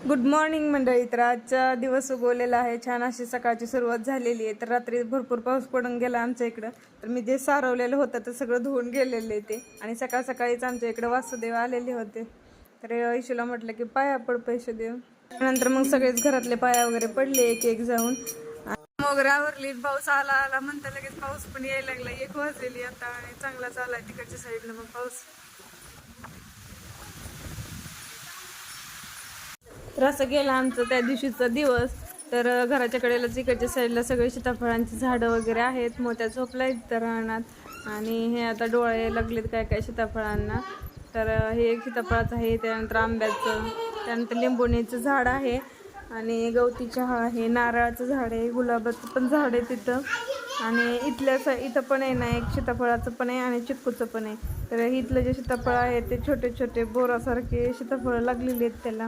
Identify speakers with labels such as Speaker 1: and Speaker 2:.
Speaker 1: Good morning मंडळी. तर आजचा दिवस उगवलेला आहे, छान अशी सकाळची सुरुवात झालेली आहे. तर रात्री भरपूर पाऊस पडून गेला आमच्या इकडं. तर मी जे सारवलेलं होतं ते सगळं धुवून गेलेले ते, आणि सकाळ सकाळीच आमच्या इकडं वासुदेव आलेले होते. तर इशूला म्हटलं की पाया पड पैसे देऊ. नंतर मग सगळेच घरातले पाया वगैरे पडले एक एक जाऊन. वगैरे आवरली. पाऊस आला आला म्हणता लगेच पाऊस पण यायला लागला. 1 वाजलेली आता आणि चांगला चाललाय तिकडच्या साईडनं मग पाऊस. तर असं गेला आमचं त्या दिवशीचा दिवस. तर घराच्या कडेला इकडच्या साईडला सगळे सीताफळांची झाडं वगैरे आहेत. मोत्या झोपल्या तर राहणार, आणि हे आता डोळे लागलेत काय काय सीताफळांना. तर हे एक सीताफळाचं आहे, त्यानंतर आंब्याचं, त्यानंतर लिंबोणीचं झाड आहे, आणि गवती चहा आहे, नारळाचं झाड आहे, गुलाबाचं पण झाड आहे तिथं. आणि इथं पण आहे ना, एक सीताफळाचं पण आहे आणि चिक्कूचं पण आहे. तर इथलं जे सीताफळ आहे ते छोटे छोटे बोरासारखे सीताफळं लागलेले आहेत त्याला.